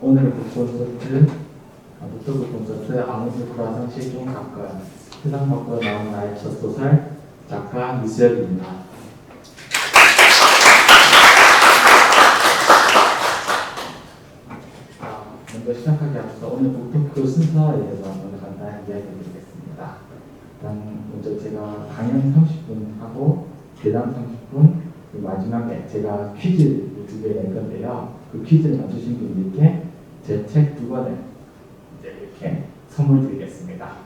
오늘의 북토크 콘서트 아무튼 구라상 실종 사건 세상 밖으로 나온 나의 첫 소설 작가 이수혁입니다. 먼저 시작하기 앞서 오늘 북토크 순서에 대해서 먼저 간단히 이야기 드리겠습니다. 일단 먼저 제가 강연 30분 하고 대담 30분, 마지막에 제가 퀴즈 2개 낼 건데요. 그 퀴즈를 맞추신 분들께 제 책 2권을 이제 이렇게 선물 드리겠습니다.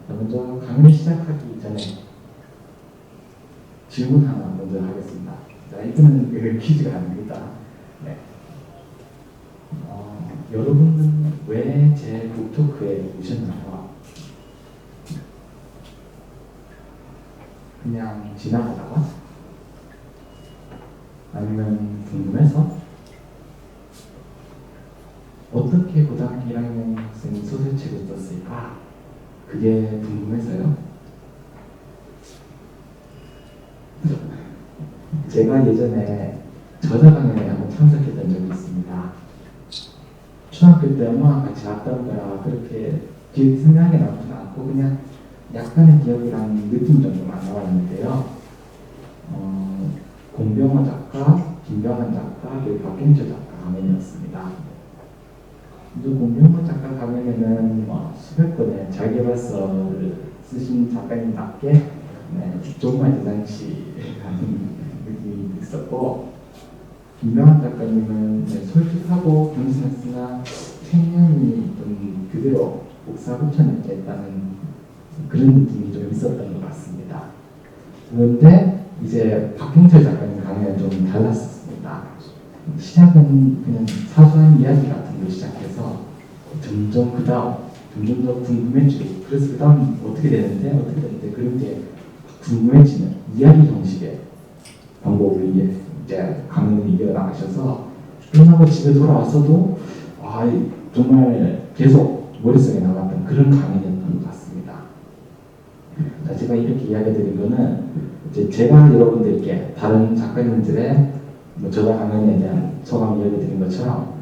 먼저 강의 시작하기 전에 질문 하나 먼저 하겠습니다. 자, 이거는 퀴즈가 아닙니다. 네. 여러분은 왜 제 북토크에 오셨나요? 그냥 지나가다가? 아니면 궁금해서? 어떻게 고등학교 1학년 학생이 소설책을 썼을까? 그게 궁금해서요. 제가 예전에 저자 강연에 한번 참석했던 적이 있습니다. 중학교 때 엄마랑 같이 갔던 거라 그렇게 생각이 나지는 않고 그냥 약간의 기억이랑 느낌 정도만 나왔는데요. 공병호 작가, 김병환 작가, 그리고 박경철 작가 강연이었습니다. 공병호 작가 강연에는 수백 권의 자기계발서를 쓰신 작가님답게 정말 대단치라는 느낌이 있었고, 김병환 작가님은 솔직하고 겸손했으나 책념이 좀 그대로 복사붙여냈다는 그런 느낌이 좀 있었던 것 같습니다. 그런데 이제 박경철 작가님 강연은 좀 달랐습니다. 시작은 그냥 사소한 이야기 같은 걸 시작해서 점점 더 궁금해지고, 그래서 그 다음 어떻게 되는데 그런 게 궁금해지는 이야기 형식의 방법을 이제 강연을 이어나가셔서 끝나고 집에 돌아왔어도 정말 계속 머릿속에 남았던 그런 강연이었던 것 같습니다. 자, 제가 이렇게 이야기 드린 거는 이제 제가 여러분들께 다른 작가님들의 저자 강연에 대한 소감 이야기 드린 것처럼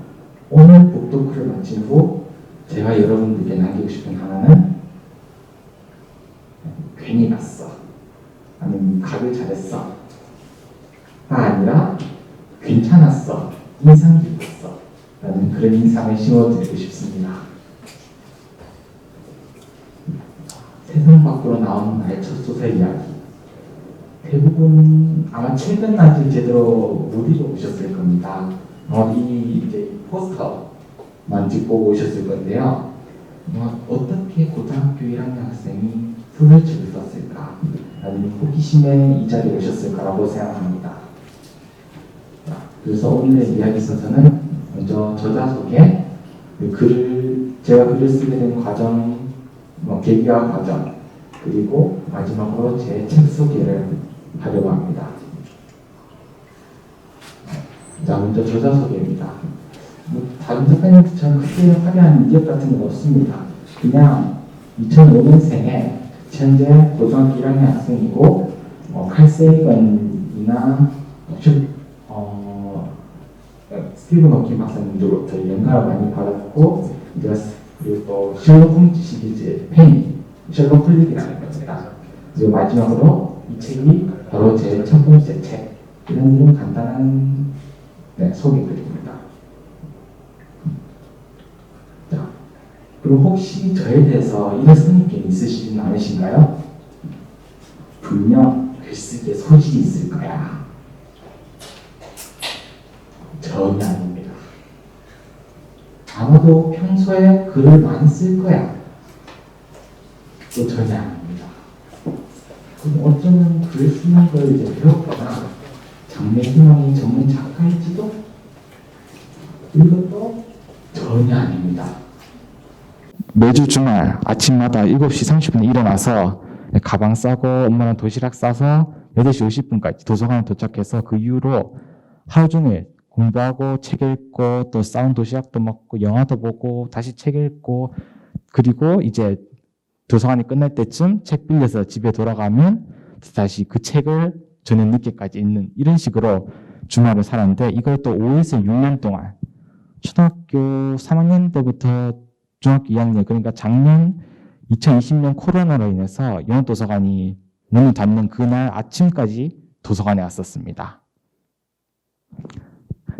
오늘 북토크를 마친 후 제가 여러분들께 남기고 싶은 하나는 괜히 갔어, 아니면 가길 잘했어 가 아니라 괜찮았어, 인상 깊었어 라는 그런 인상을 심어드리고 싶습니다. 세상 밖으로 나온 나의 첫 소설 이야기, 대부분 아마 책은 아직 제대로 못 읽어보셨을 겁니다. 이 이제 포스터만 찍고 오셨을 건데요. 어떻게 고등학교 1학년 학생이 소설책을 썼을까 라는 호기심에 이 자리에 오셨을까라고 생각합니다. 그래서 오늘의 이야기 순서는 먼저 저자 소개, 제가 글을 쓰게 된 과정, 계기와 과정, 그리고 마지막으로 제 책 소개를 하려고 합니다. 자, 먼저 저자 소개입니다. 다른 작가님들처럼 크게 화려한 이력 같은 건 없습니다. 그냥 2005년생에 현재 고등학교 1학년 학생이고, 칼 세이건이나 스티븐 호킹 박사님들로부터 영감을 많이 받았고, 그리고 또 셜록 홈즈 시리즈의 팬이 셜록 홀릭이라는 겁니다. 그리고 마지막으로 이 책이 바로 제 첫 번째 책, 이런 간단한 소개드립니다. 자, 그럼 혹시 저에 대해서 이런 선입견이 있으시진 않으신가요? 분명 글쓰기에 소질이 있을 거야. 전혀 아닙니다. 아마도 평소에 글을 많이 쓸 거야. 또 전혀 아닙니다. 그럼 어쩌면 글 쓰는 걸 이제 배웠거나 장래 희망이 전문 작가일지도? 이것도 전혀 아닙니다. 매주 주말 아침마다 7시 30분에 일어나서 가방 싸고 엄마랑 도시락 싸서 8시 50분까지 도서관에 도착해서 그 이후로 하루 종일 공부하고 책 읽고 또 싸운 도시락도 먹고 영화도 보고 다시 책 읽고, 그리고 이제 도서관이 끝날 때쯤 책 빌려서 집에 돌아가면 다시 그 책을 저녁 늦게까지 있는 이런 식으로 주말을 살았는데 이걸 또 5에서 6년 동안 초등학교 3학년 때부터 중학교 2학년 그러니까 작년 2020년 코로나로 인해서 영어도서관이 문을 닫는 그날 아침까지 도서관에 왔었습니다.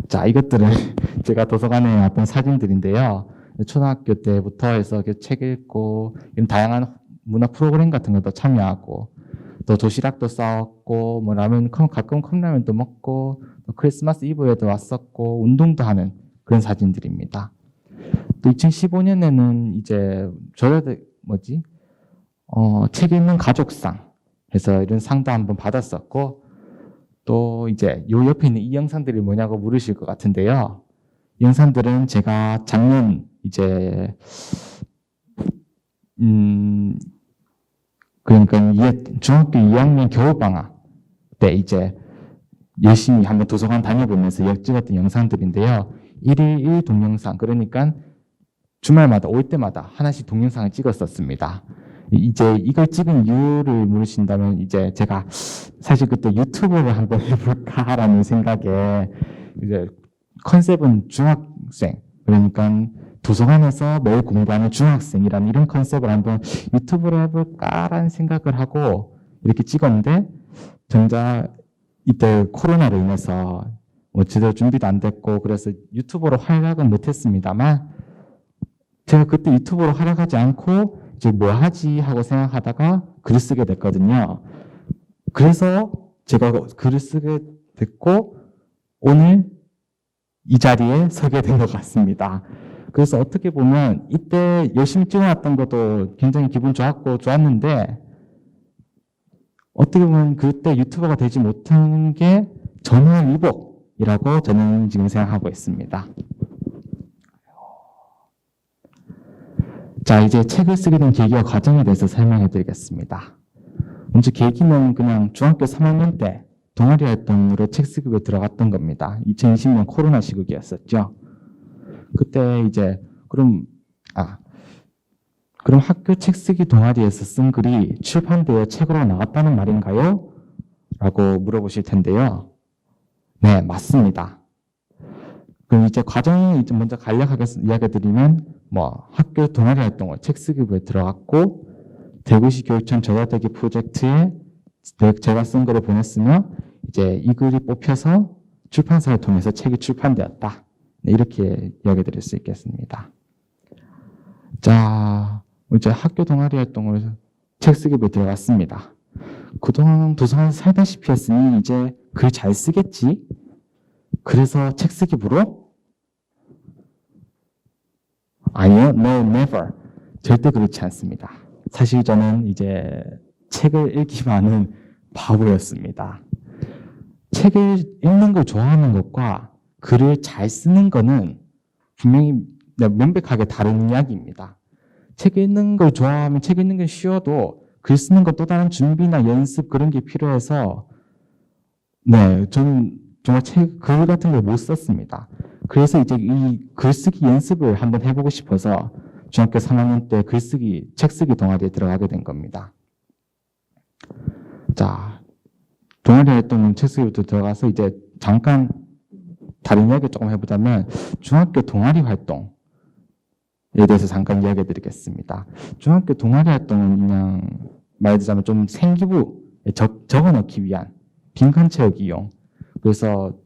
자, 이것들은 제가 도서관에 왔던 사진들인데요. 초등학교 때부터 해서 책 읽고 이런 다양한 문화 프로그램 같은 것도 참여하고 또 도시락도 싸웠고 뭐 라면 가끔 컵라면도 먹고 또 크리스마스 이브에도 왔었고 운동도 하는 그런 사진들입니다. 또 2015년에는 이제 책 읽는 가족상 해서 이런 상도 한번 받았었고 또 이제 요 옆에 있는 이 영상들이 뭐냐고 물으실 것 같은데요. 이 영상들은 제가 작년 이제 그러니까 중학교 2학년 겨울방학 때 이제 열심히 한번 도서관 다녀보면서 찍었던 영상들인데요. 1일 1 동영상 그러니까 주말마다 올 때마다 하나씩 동영상을 찍었었습니다. 이제 이걸 찍은 이유를 물으신다면 이제 제가 사실 그때 유튜브를 한번 해볼까라는 생각에 이제 컨셉은 중학생 그러니까 도서관에서 매일 공부하는 중학생이라는 이런 컨셉을 한번 유튜브로 해볼까라는 생각을 하고 이렇게 찍었는데 정작 이때 코로나로 인해서 제대로 준비도 안 됐고 그래서 유튜브로 활약은 못했습니다만 제가 그때 유튜브로 활약하지 않고 이제 뭐 하지 하고 생각하다가 글을 쓰게 됐거든요. 그래서 제가 글을 쓰게 됐고 오늘 이 자리에 서게 된 것 같습니다. 그래서 어떻게 보면 이때 열심히 찍어놨던 것도 굉장히 기분 좋았는데 어떻게 보면 그때 유튜버가 되지 못한 게 전화위복이라고 저는 지금 생각하고 있습니다. 자, 이제 책을 쓰게 된 계기와 과정에 대해서 설명해 드리겠습니다. 먼저 계기는 그냥 중학교 3학년 때 동아리 활동으로 책 쓰기에 들어갔던 겁니다. 2020년 코로나 시국이었었죠. 그때 이제 그럼 학교 책 쓰기 동아리에서 쓴 글이 출판되어 책으로 나왔다는 말인가요? 라고 물어보실 텐데요. 네, 맞습니다. 그럼 이제 과정을 이제 먼저 간략하게 이야기 드리면 학교 동아리 활동을 책 쓰기부에 들어갔고 대구시 교육청 저자되기 프로젝트에 제가 쓴 글을 보냈으며 이제 이 글이 뽑혀서 출판사를 통해서 책이 출판되었다. 네, 이렇게 이야기 드릴 수 있겠습니다. 자, 이제 학교 동아리 활동을 책 쓰기부에 들어갔습니다. 그동안 도서관에서 살다시피 했으니 이제 글 잘 쓰겠지? 그래서 책 쓰기부로? 아니요, no, never. 절대 그렇지 않습니다. 사실 저는 이제 책을 읽기만은 바보였습니다. 책을 읽는 걸 좋아하는 것과 글을 잘 쓰는 거는 분명히 명백하게 다른 이야기입니다. 책 읽는 걸 좋아하면 책 읽는 게 쉬워도 글 쓰는 건 또 다른 준비나 연습 그런 게 필요해서 저는 정말 글 같은 걸 못 썼습니다. 그래서 이제 이 글쓰기 연습을 한번 해보고 싶어서 중학교 3학년 때 책 쓰기 동아리에 들어가게 된 겁니다. 자, 동아리 활동 책 쓰기부터 들어가서 이제 잠깐 다른 이야기 조금 해보자면 중학교 동아리 활동에 대해서 잠깐 이야기 드리겠습니다. 중학교 동아리 활동은 그냥 말하자면 좀 생기부에 적어넣기 위한 빈칸 채우기용. 그래서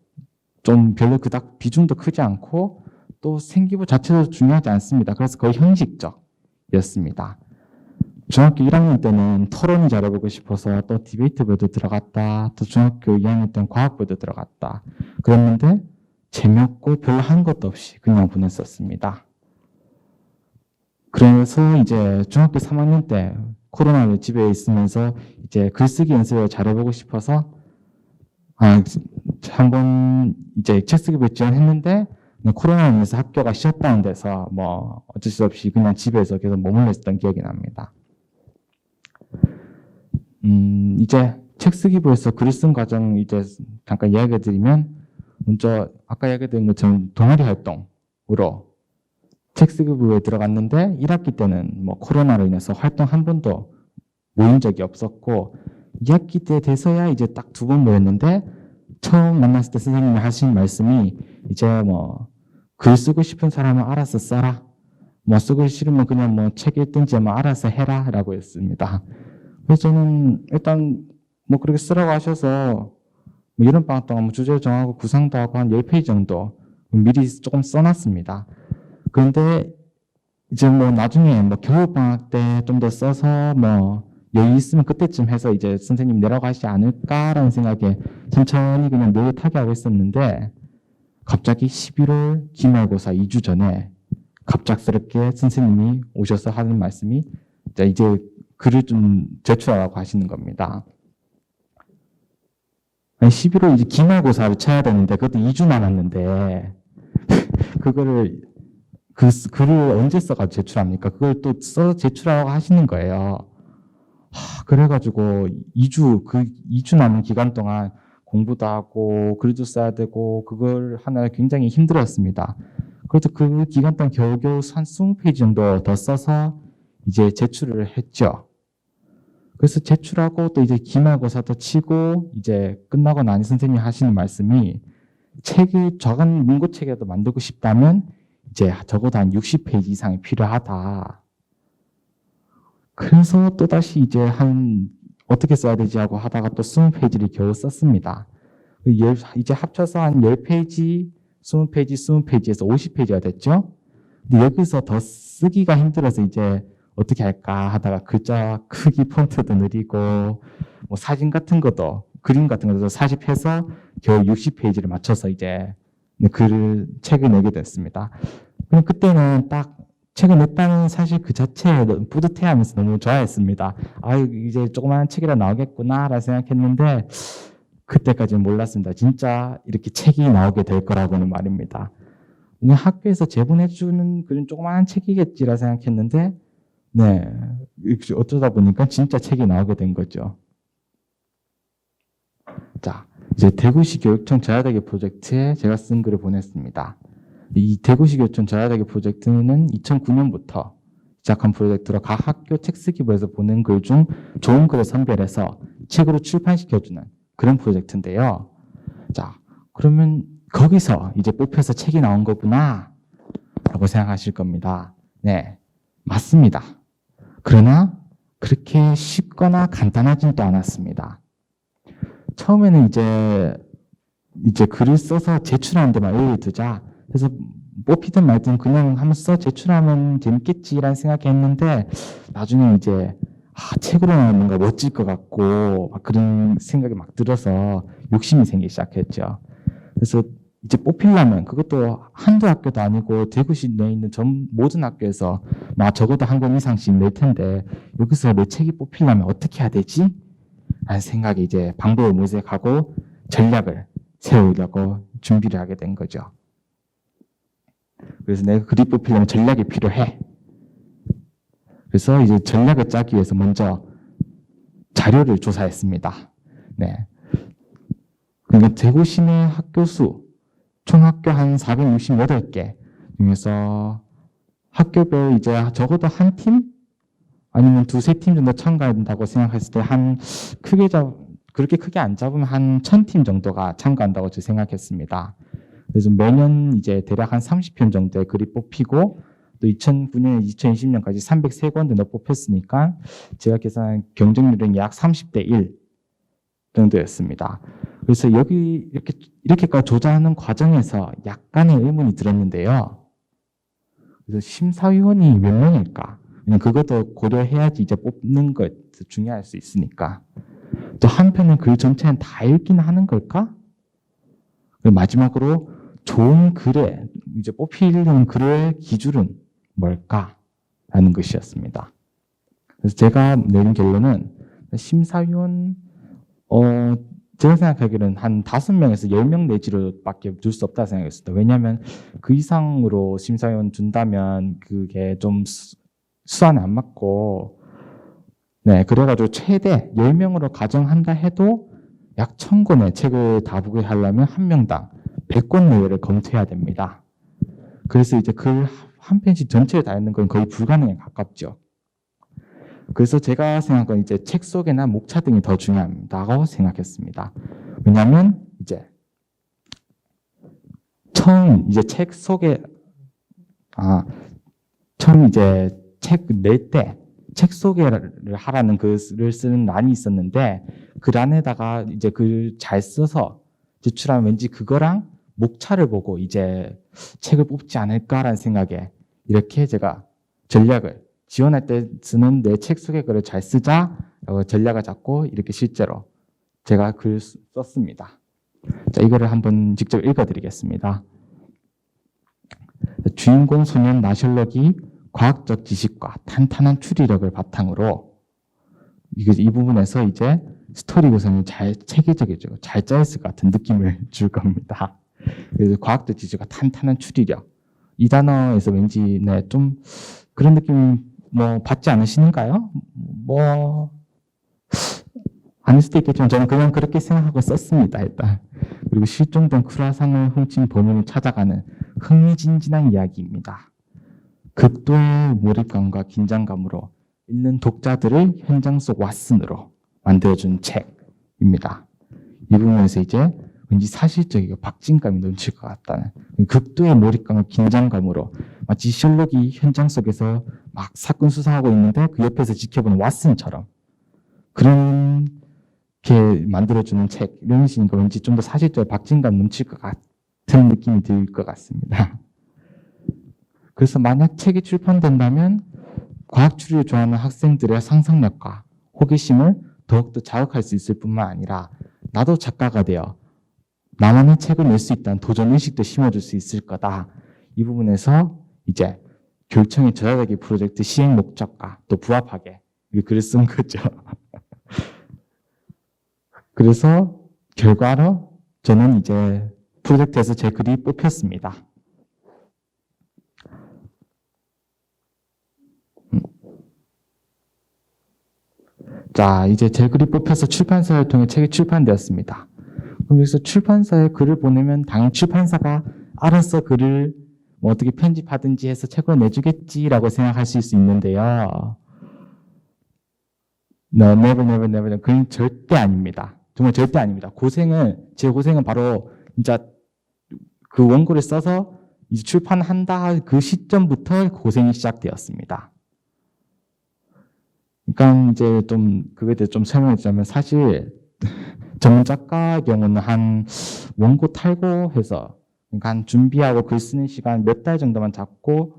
좀 별로 그닥 비중도 크지 않고 또 생기부 자체도 중요하지 않습니다. 그래서 거의 형식적이었습니다. 중학교 1학년 때는 토론이 잘해보고 싶어서 또 디베이트부에도 들어갔다. 또 중학교 2학년 때는 과학부에도 들어갔다. 그랬는데 재미없고 별로 한 것도 없이 그냥 보냈었습니다. 그래서 이제 중학교 3학년 때 코로나로 집에 있으면서 이제 글쓰기 연습을 잘해보고 싶어서 한번 이제 책 쓰기부에 지원했는데 코로나로 인해서 학교가 셧다운 돼서 어쩔 수 없이 그냥 집에서 계속 머물러 있었던 기억이 납니다. 이제 책 쓰기부에서 글 쓴 과정 이제 잠깐 이야기 드리면 먼저 아까 이야기 드린 것처럼 동아리 활동으로 책 쓰기부에 들어갔는데 1학기 때는 코로나로 인해서 활동 한 번도 모인 적이 없었고 2학기 때 돼서야 이제 딱 2번 모였는데 처음 만났을 때 선생님이 하신 말씀이 이제 뭐 글 쓰고 싶은 사람은 알아서 써라. 뭐 쓰고 싫으면 그냥 뭐 책 읽든지 뭐 알아서 해라 라고 했습니다. 그래서 저는 일단 뭐 그렇게 쓰라고 하셔서 뭐 여름방학 동안 뭐 주제 정하고 구상도 하고 한 10페이지 정도 미리 조금 써놨습니다. 그런데 이제 뭐 나중에 뭐 겨울방학 때 좀 더 써서 뭐 여유 있으면 그때쯤 해서 이제 선생님 내라고 하시지 않을까라는 생각에 천천히 그냥 느긋하게 하고 있었는데 갑자기 11월 기말고사 2주 전에 갑작스럽게 선생님이 오셔서 하는 말씀이 이제 글을 좀 제출하라고 하시는 겁니다. 아니 11월 이제 기말고사를 쳐야 되는데 그것도 2주 남았는데 그거를 글을 언제 써가지고 제출합니까? 그걸 또 써 제출하라고 하시는 거예요. 그래가지고 2주 남은 기간 동안 공부도 하고 글도 써야 되고 그걸 하느라 굉장히 힘들었습니다. 그래도 그 기간 동안 겨우겨우 한 20페이지 정도 더 써서 이제 제출을 했죠. 그래서 제출하고 또 이제 기말고사도 치고 이제 끝나고 나니 선생님이 하시는 말씀이 책을 작은 문고책이라도 만들고 싶다면 이제 적어도 한 60페이지 이상이 필요하다. 그래서 또다시 이제 어떻게 써야 되지 하고 하다가 또 20페이지를 겨우 썼습니다. 이제 합쳐서 한 10페이지, 20페이지, 20페이지에서 50페이지가 됐죠? 근데 여기서 더 쓰기가 힘들어서 이제 어떻게 할까 하다가 글자 크기 폰트도 느리고 뭐 사진 같은 것도 그림 같은 것도 사집해서 겨우 60페이지를 맞춰서 이제 책을 내게 됐습니다. 그럼 그때는 딱 책을 냈다는 사실 그 자체에 뿌듯해하면서 너무 좋아했습니다. 이제 조그마한 책이라 나오겠구나라 생각했는데 그때까지는 몰랐습니다. 진짜 이렇게 책이 나오게 될 거라고는 말입니다. 그냥 학교에서 제본해주는 그런 조그마한 책이겠지라 생각했는데 네, 어쩌다 보니까 진짜 책이 나오게 된 거죠. 자, 이제 대구시 교육청 저야대교 프로젝트에 제가 쓴 글을 보냈습니다. 이 대구시 교육청 저야대교 프로젝트는 2009년부터 시작한 프로젝트로 각 학교 책쓰기부에서 보낸 글 중 좋은 글을 선별해서 책으로 출판시켜주는 그런 프로젝트인데요. 자, 그러면 거기서 이제 뽑혀서 책이 나온 거구나 라고 생각하실 겁니다. 네, 맞습니다. 그러나 그렇게 쉽거나 간단하진 또 않았습니다. 처음에는 이제 글을 써서 제출하는 데만 의의를 두자. 그래서 뽑히든 말든 그냥 한번 써 제출하면 재밌겠지라는 생각했는데 나중에 이제 책으로는 뭔가 멋질 것 같고 막 그런 생각이 막 들어서 욕심이 생기기 시작했죠. 그래서 이제 뽑히려면 그것도 한두 학교도 아니고 대구시 내에 있는 모든 학교에서 적어도 한 권 이상씩 낼 텐데 여기서 내 책이 뽑히려면 어떻게 해야 되지? 라는 생각이 이제 방법을 모색하고 전략을 세우려고 준비를 하게 된 거죠. 그래서 내가 글이 뽑히려면 전략이 필요해. 그래서 이제 전략을 짜기 위해서 먼저 자료를 조사했습니다. 네. 그러니까 대구 시내 학교 수, 총학교 한 468개 중에서 학교별 이제 적어도 한 팀? 아니면 두세 팀 정도 참가한다고 생각했을 때 그렇게 크게 안 잡으면 한 1000팀 정도가 참가한다고 생각했습니다. 그래서 매년 이제 대략 한 30편 정도의 글이 뽑히고 또 2009년, 2020년까지 303권 정도 뽑혔으니까 제가 계산한 경쟁률은 약 30대 1 정도였습니다. 그래서 이렇게까지 조사하는 과정에서 약간의 의문이 들었는데요. 그래서 심사위원이 몇 명일까? 그것도 고려해야지 이제 뽑는 것 중요할 수 있으니까. 또 한편은 글 전체는 다 읽기는 하는 걸까? 마지막으로 좋은 글에 이제 뽑히는 글의 기준은 뭘까라는 것이었습니다. 그래서 제가 내린 결론은 심사위원 제가 생각하기로는 한 5명에서 10명 내지로밖에 둘 수 없다 생각했습니다. 왜냐하면 그 이상으로 심사위원 준다면 그게 좀 수완에 안 맞고 네, 그래가지고 최대 10명으로 가정한다 해도 약 1000권의 책을 다 보게 하려면 한 명당 100권 내외를 검토해야 됩니다. 그래서 이제 글 한 편씩 전체를 다 읽는 건 거의 불가능에 가깝죠. 그래서 제가 생각한 이제 책 소개나 목차 등이 더 중요하다고 생각했습니다. 왜냐하면 이제 처음 이제 책 소개, 처음 이제 책 낼 때 책 소개를 하라는 글을 쓰는 란이 있었는데 그 란에다가 이제 글 잘 써서 제출하면 왠지 그거랑 목차를 보고 이제 책을 뽑지 않을까라는 생각에 이렇게 제가 전략을 지원할 때 쓰는 내 책 소개 글을 잘 쓰자라고 전략을 잡고 이렇게 실제로 제가 글 썼습니다. 자, 이거를 한번 직접 읽어드리겠습니다. 주인공 소년 나셜록이 과학적 지식과 탄탄한 추리력을 바탕으로 이 부분에서 이제 스토리 구성이 잘 체계적이죠. 잘 짜였을 것 같은 느낌을 줄 겁니다. 그래서 과학적 지식과 탄탄한 추리력. 이 단어에서 왠지 네, 좀 그런 느낌 뭐 받지 않으시는가요? 뭐 아닐 수도 있겠지만 저는 그냥 그렇게 생각하고 썼습니다. 일단. 그리고 실종된 크루아상을 훔친 범인을 찾아가는 흥미진진한 이야기입니다. 극도의 몰입감과 긴장감으로 읽는 독자들을 현장 속 왓슨으로 만들어준 책입니다. 이 부분에서 이제 왠지 사실적이고 박진감이 넘칠 것 같다는 극도의 몰입감과 긴장감으로 마치 셜록이 현장 속에서 막 사건 수사하고 있는데 그 옆에서 지켜보는 왓슨처럼 그렇게 만들어주는 책 이런 식이니까 왠지 좀 더 사실적이고 박진감 넘칠 것 같은 느낌이 들 것 같습니다. 그래서 만약 책이 출판된다면 과학 추리를 좋아하는 학생들의 상상력과 호기심을 더욱더 자극할 수 있을 뿐만 아니라 나도 작가가 되어 나만의 책을 낼 수 있다는 도전의식도 심어줄 수 있을 거다. 이 부분에서 이제 교육청의 저자되기 프로젝트 시행 목적과 또 부합하게 글을 쓴 거죠. 그래서 결과로 저는 이제 프로젝트에서 제 글이 뽑혔습니다. 자, 이제 제 글이 뽑혀서 출판사를 통해 책이 출판되었습니다. 그럼 여기서 출판사에 글을 보내면 당연히 출판사가 알아서 글을 뭐 어떻게 편집하든지 해서 책으로 내주겠지라고 생각하실 수 있는데요. No, never. 그건 절대 아닙니다. 정말 절대 아닙니다. 제 고생은 바로 진짜 그 원고를 써서 이제 출판한다 그 시점부터 고생이 시작되었습니다. 그러니까 이제 좀 그거에 대해 좀 설명해 주자면 사실 전문 작가의 경우는 한 원고 탈고해서 그러니까 한 준비하고 글 쓰는 시간 몇 달 정도만 잡고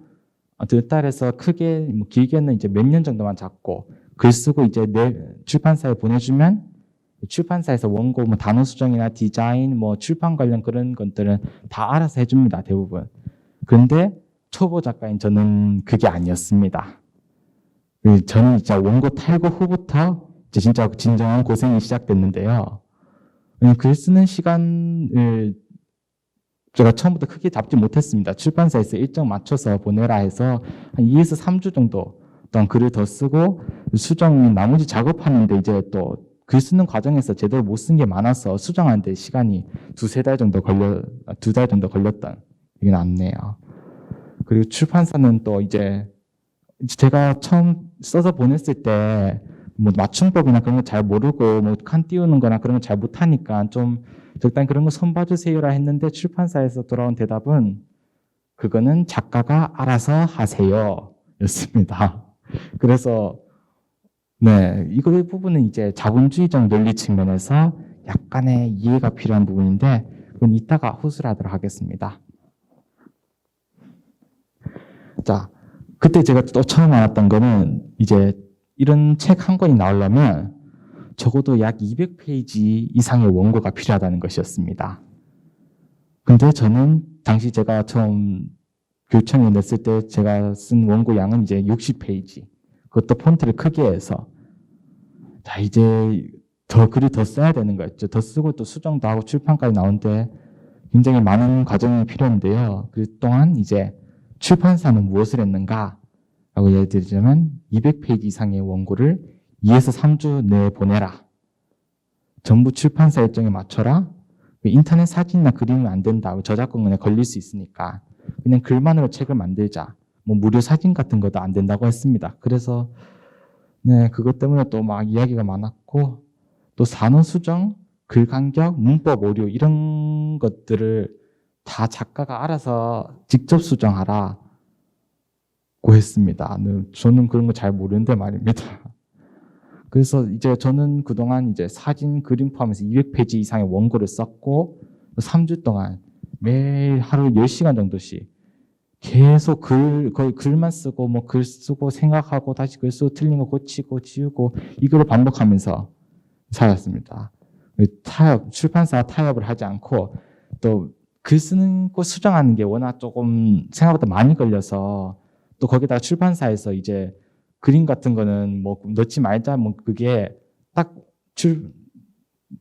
몇 달에서 크게 뭐 길게는 이제 몇 년 정도만 잡고 글 쓰고 이제 내 출판사에 보내주면 출판사에서 원고 뭐 단어 수정이나 디자인 뭐 출판 관련 그런 것들은 다 알아서 해줍니다. 대부분. 그런데 초보 작가인 저는 그게 아니었습니다. 저는 진짜 원고 탈고 후부터 진짜 진정한 고생이 시작됐는데요. 글 쓰는 시간을 제가 처음부터 크게 잡지 못했습니다. 출판사에서 일정 맞춰서 보내라 해서 한 2에서 3주 정도 동안 글을 더 쓰고 수정 나머지 작업하는데 이제 또 글 쓰는 과정에서 제대로 못 쓴 게 많아서 수정하는데 시간이 2달 정도 걸렸던 이게 낫네요. 그리고 출판사는 또 이제 제가 처음 써서 보냈을 때 뭐 맞춤법이나 그런 거 잘 모르고 뭐 칸 띄우는 거나 그런 거 잘 못하니까 좀 적당히 그런 거 손봐주세요라 했는데 출판사에서 돌아온 대답은 그거는 작가가 알아서 하세요 였습니다. 그래서 네, 이 부분은 이제 자본주의적 논리 측면에서 약간의 이해가 필요한 부분인데 그건 이따가 후술하도록 하겠습니다. 자, 그때 제가 또 처음 알았던 거는 이제 이런 책 한 권이 나오려면 적어도 약 200페이지 이상의 원고가 필요하다는 것이었습니다. 근데 저는 당시 제가 처음 교육청에 냈을 때 제가 쓴 원고 양은 이제 60페이지. 그것도 폰트를 크게 해서 자 이제 글을 더 써야 되는 거였죠. 더 쓰고 또 수정도 하고 출판까지 나오는데 굉장히 많은 과정이 필요한데요. 그 동안 이제 출판사는 무엇을 했는가? 라고 예를 들자면 200페이지 이상의 원고를 2에서 3주 내에 보내라. 전부 출판사 일정에 맞춰라. 인터넷 사진이나 그림은 안 된다. 저작권에 걸릴 수 있으니까 그냥 글만으로 책을 만들자. 뭐 무료 사진 같은 것도 안 된다고 했습니다. 그래서 네, 그것 때문에 또 막 이야기가 많았고, 또 산호수정, 글간격, 문법 오류 이런 것들을 다 작가가 알아서 직접 수정하라고 했습니다. 네, 저는 그런 거 잘 모르는데 말입니다. 그래서 이제 저는 그동안 이제 사진, 그림 포함해서 200페이지 이상의 원고를 썼고 3주 동안 매일 하루 10시간 정도씩 계속 거의 글만 쓰고 뭐 글 쓰고 생각하고 다시 글 쓰고 틀린 거 고치고 지우고 이거를 반복하면서 살았습니다. 출판사 타협을 하지 않고 또 글 쓰는 거 수정하는 게 워낙 조금 생각보다 많이 걸려서 또 거기다가 출판사에서 이제 그림 같은 거는 뭐 넣지 말자 뭐 그게 딱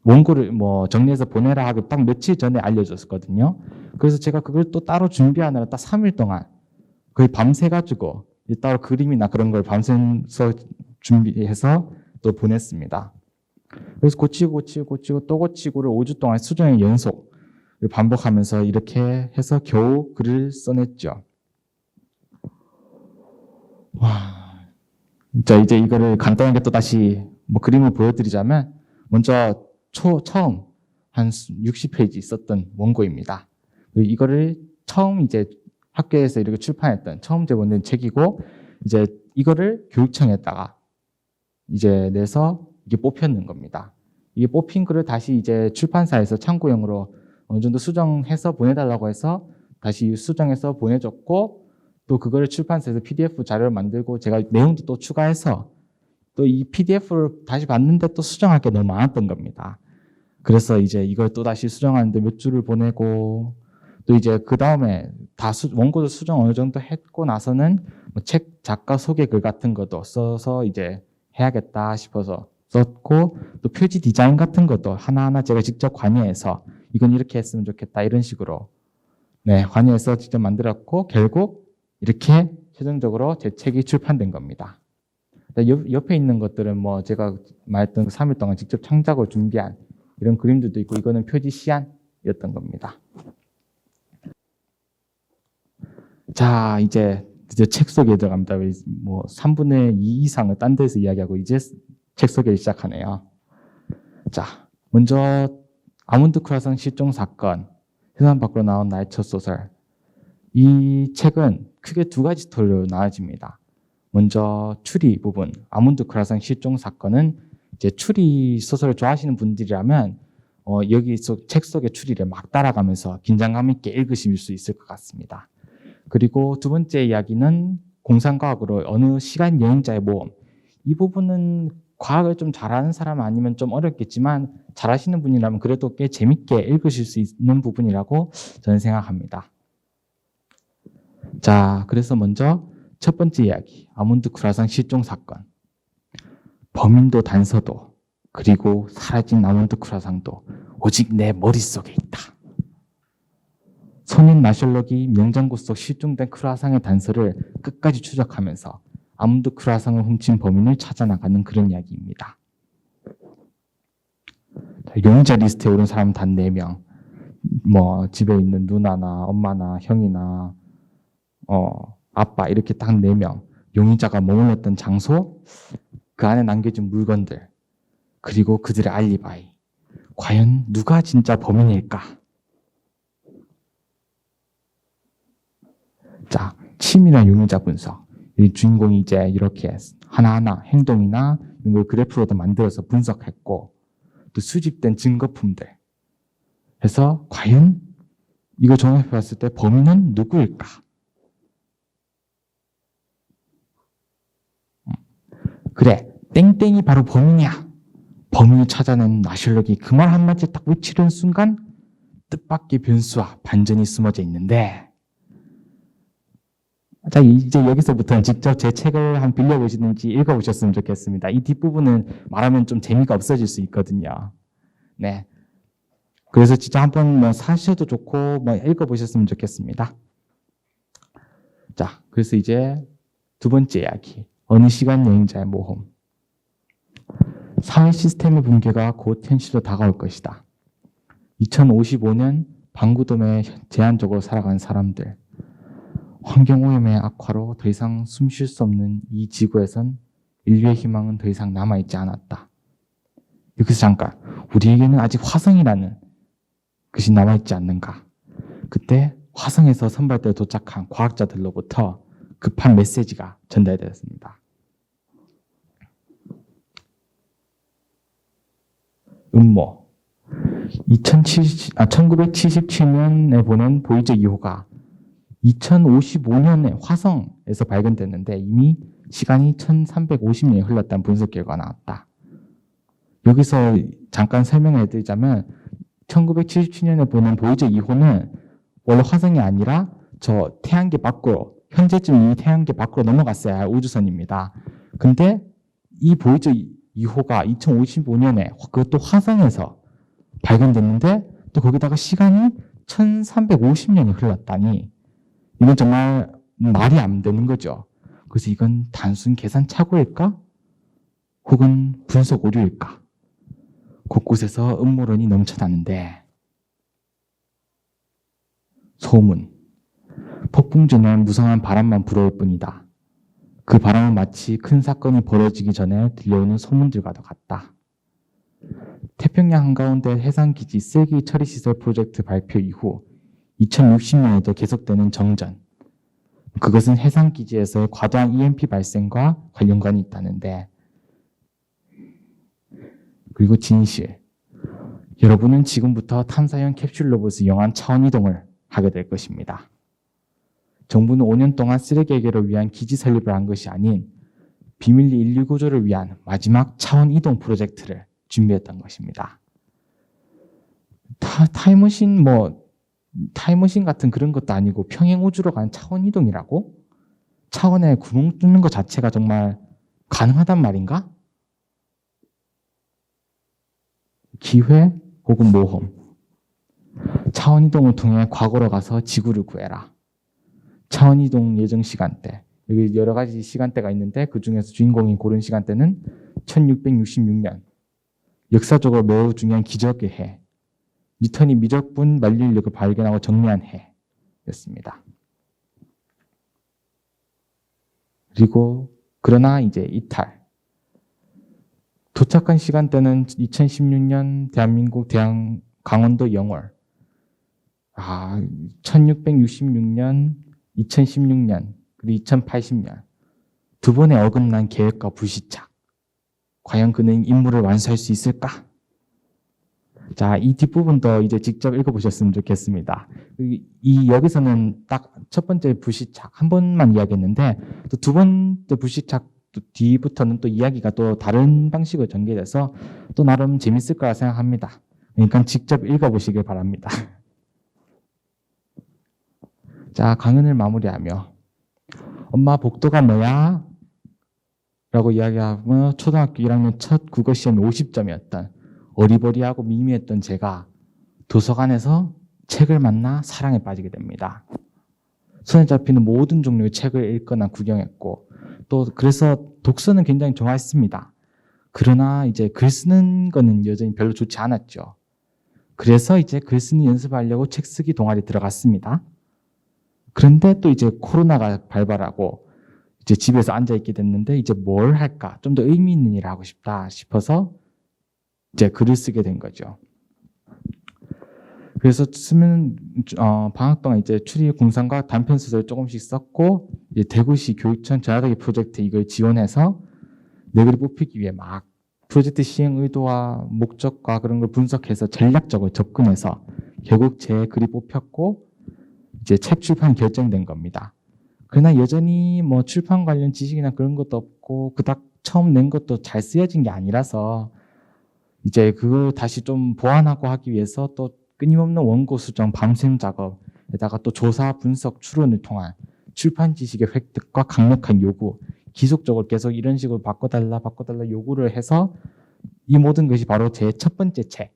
원고를 뭐 정리해서 보내라 하고 딱 며칠 전에 알려줬었거든요. 그래서 제가 그걸 또 따로 준비하느라 딱 3일 동안 거의 밤새 가지고 따로 그림이나 그런 걸 밤새서 준비해서 또 보냈습니다. 그래서 고치고 또 고치고를 5주 동안 수정의 연속 반복하면서 이렇게 해서 겨우 글을 써냈죠. 와, 진짜 이제 이거를 간단하게 또 다시 뭐 그림을 보여드리자면 먼저 처음 한 60페이지 있었던 원고입니다. 이거를 처음 이제 학교에서 이렇게 출판했던 처음 제본된 책이고 이제 이거를 교육청에다가 이제 내서 이게 뽑혔는 겁니다. 이게 뽑힌 글을 다시 이제 출판사에서 참고용으로 어느 정도 수정해서 보내달라고 해서 다시 수정해서 보내줬고 또 그거를 출판사에서 PDF 자료를 만들고 제가 내용도 또 추가해서 또 이 PDF를 다시 봤는데 또 수정할 게 너무 많았던 겁니다. 그래서 이제 이걸 또 다시 수정하는데 몇 주를 보내고 또 이제 그 다음에 다 원고도 수정 어느 정도 했고 나서는 뭐 책 작가 소개 글 같은 것도 써서 이제 해야겠다 싶어서 썼고 또 표지 디자인 같은 것도 하나하나 제가 직접 관여해서 이건 이렇게 했으면 좋겠다 이런 식으로 네 관여해서 직접 만들었고 결국 이렇게 최종적으로 제 책이 출판된 겁니다. 옆에 있는 것들은 뭐 제가 말했던 3일 동안 직접 창작을 준비한 이런 그림들도 있고 이거는 표지 시안이었던 겁니다. 자, 이제 드디어 책 소개에 들어갑니다. 뭐 3분의 2 이상을 딴 데서 이야기하고 이제 책 소개를 시작하네요. 자, 먼저 아몬드 크루아상 실종 사건, 세상 밖으로 나온 나의 첫 소설. 이 책은 크게 두 가지 스토리로 나눠집니다. 먼저 추리 부분, 아몬드 크루아상 실종 사건은 이제 추리 소설을 좋아하시는 분들이라면 여기 책 속의 추리를 막 따라가면서 긴장감 있게 읽으실 수 있을 것 같습니다. 그리고 두 번째 이야기는 공상과학으로 어느 시간 여행자의 모험. 이 부분은 과학을 좀 잘하는 사람 아니면 좀 어렵겠지만 잘하시는 분이라면 그래도 꽤 재밌게 읽으실 수 있는 부분이라고 저는 생각합니다. 자, 그래서 먼저 첫 번째 이야기, 아몬드 크루아상 실종 사건. 범인도 단서도 그리고 사라진 아몬드 크루아상도 오직 내 머릿속에 있다. 손인 나셜록이 명장구 속 실종된 크루아상의 단서를 끝까지 추적하면서 아몬드 크루아상을 훔친 범인을 찾아나가는 그런 이야기입니다. 용의자 리스트에 오른 사람 단 4명. 뭐 집에 있는 누나나 엄마나 형이나 아빠 이렇게 딱 4명. 용의자가 머물렀던 장소, 그 안에 남겨진 물건들, 그리고 그들의 알리바이. 과연 누가 진짜 범인일까? 자, 치밀한 용의자 분석. 이 주인공이 이제 이렇게 하나하나 행동이나 이런 걸 그래프로도 만들어서 분석했고 또 수집된 증거품들 해서 과연 이거 종합해 봤을 때 범인은 누구일까? 그래, 땡땡이 바로 범인이야. 범인을 찾아낸 나셜록이 그 말 한마디 딱 외치는 순간 뜻밖의 변수와 반전이 숨어져 있는데 자, 이제 여기서부터는 직접 제 책을 한번 빌려보시든지 읽어보셨으면 좋겠습니다. 이 뒷부분은 말하면 좀 재미가 없어질 수 있거든요. 네. 그래서 진짜 한번 뭐 사셔도 좋고 뭐 읽어보셨으면 좋겠습니다. 자, 그래서 이제 두 번째 이야기. 어느 시간 여행자의 모험. 사회 시스템의 붕괴가 곧 현실로 다가올 것이다. 2055년 방구돔에 제한적으로 살아가는 사람들. 환경오염의 악화로 더 이상 숨 쉴 수 없는 이 지구에선 인류의 희망은 더 이상 남아있지 않았다. 여기서 잠깐, 우리에게는 아직 화성이라는 것이 남아있지 않는가? 그때 화성에서 선발대에 도착한 과학자들로부터 급한 메시지가 전달되었습니다. 음모. 1977년에 보낸 보이저 2호가 2055년에 화성에서 발견됐는데 이미 시간이 1350년이 흘렀다는 분석 결과가 나왔다. 여기서 잠깐 설명해 드리자면 1977년에 보낸 보이저 2호는 원래 화성이 아니라 저 태양계 밖으로, 현재쯤 이미 태양계 밖으로 넘어갔어야 할 우주선입니다. 근데 이 보이저 2호가 2055년에 그것도 화성에서 발견됐는데 또 거기다가 시간이 1350년이 흘렀다니 이건 정말 말이 안 되는 거죠. 그래서 이건 단순 계산 착오일까? 혹은 분석 오류일까? 곳곳에서 음모론이 넘쳐나는데 소문. 폭풍 전엔 무성한 바람만 불어올 뿐이다. 그 바람은 마치 큰 사건이 벌어지기 전에 들려오는 소문들과도 같다. 태평양 한가운데 해상기지 쓰레기 처리시설 프로젝트 발표 이후 2060년에도 계속되는 정전. 그것은 해상기지에서의 과도한 EMP 발생과 관련관이 있다는데, 그리고 진실. 여러분은 지금부터 탐사형 캡슐 로봇의 영한 차원 이동을 하게 될 것입니다. 정부는 5년 동안 쓰레기 해결을 위한 기지 설립을 한 것이 아닌 비밀리 인류 구조를 위한 마지막 차원 이동 프로젝트를 준비했던 것입니다. 타임머신 같은 그런 것도 아니고 평행 우주로 가는 차원 이동이라고? 차원에 구멍 뚫는 것 자체가 정말 가능하단 말인가? 기회 혹은 모험. 차원 이동을 통해 과거로 가서 지구를 구해라. 차원 이동 예정 시간대. 여기 여러 가지 시간대가 있는데 그 중에서 주인공이 고른 시간대는 1666년. 역사적으로 매우 중요한 기적의 해. 뉴턴이 미적분 만류인력을 발견하고 정리한 해였습니다. 그리고 그러나 이제 이탈. 도착한 시간대는 2016년 대한민국 강원도 영월. 1666년, 2016년, 그리고 2080년. 두 번의 어긋난 계획과 불시착. 과연 그는 임무를 완수할 수 있을까? 자, 이 뒷부분도 이제 직접 읽어보셨으면 좋겠습니다. 여기서는 딱 첫 번째 불시착 한 번만 이야기했는데 또 두 번째 불시착 뒤부터는 또 이야기가 또 다른 방식으로 전개돼서 또 나름 재밌을 거라 생각합니다. 그러니까 직접 읽어보시길 바랍니다. 자, 강연을 마무리하며 엄마 복도가 뭐야? 라고 이야기하며 초등학교 1학년 첫 국어 시험이 50점이었던 어리버리하고 미미했던 제가 도서관에서 책을 만나 사랑에 빠지게 됩니다. 손에 잡히는 모든 종류의 책을 읽거나 구경했고 또 그래서 독서는 굉장히 좋아했습니다. 그러나 이제 글 쓰는 거는 여전히 별로 좋지 않았죠. 그래서 이제 글 쓰는 연습하려고 책 쓰기 동아리 들어갔습니다. 그런데 또 이제 코로나가 발발하고 이제 집에서 앉아 있게 됐는데 이제 뭘 할까? 좀 더 의미 있는 일을 하고 싶다 싶어서 이제 글을 쓰게 된 거죠. 그래서 쓰면 방학 동안 이제 추리 공상과 단편 소설 조금씩 썼고 이제 대구시 교육청 전화대기 프로젝트 이걸 지원해서 내 글이 뽑히기 위해 막 프로젝트 시행 의도와 목적과 그런 걸 분석해서 전략적으로 접근해서 결국 제 글이 뽑혔고 이제 책 출판 결정된 겁니다. 그러나 여전히 뭐 출판 관련 지식이나 그런 것도 없고 그닥 처음 낸 것도 잘 쓰여진 게 아니라서 이제 그걸 다시 좀 보완하고 하기 위해서 또 끊임없는 원고 수정, 밤샘 작업에다가 또 조사, 분석, 추론을 통한 출판 지식의 획득과 강력한 요구, 지속적으로 계속 이런 식으로 바꿔달라 요구를 해서 이 모든 것이 바로 제 첫 번째 책,